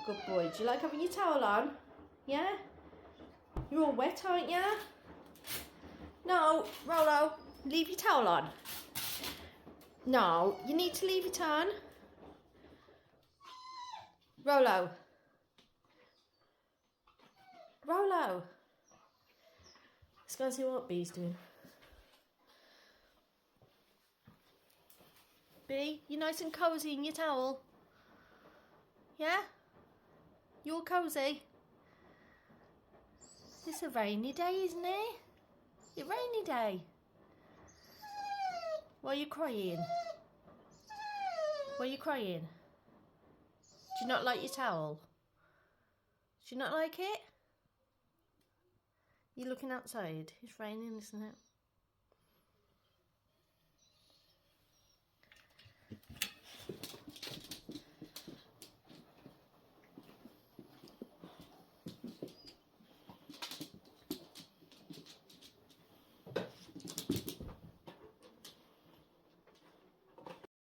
Good boy. Do you like having your towel on? Yeah? You're all wet, aren't you? No, Rolo, leave your towel on. No, you need to leave it on. Rolo. Rolo. Let's go and see what Bee's doing. Bee, you nice and cosy in your towel? Yeah? You all cosy? It's a rainy day, isn't it? It's a rainy day. Why are you crying? Why are you crying? Do you not like your towel? Do you not like it? You're looking outside. It's raining, isn't it?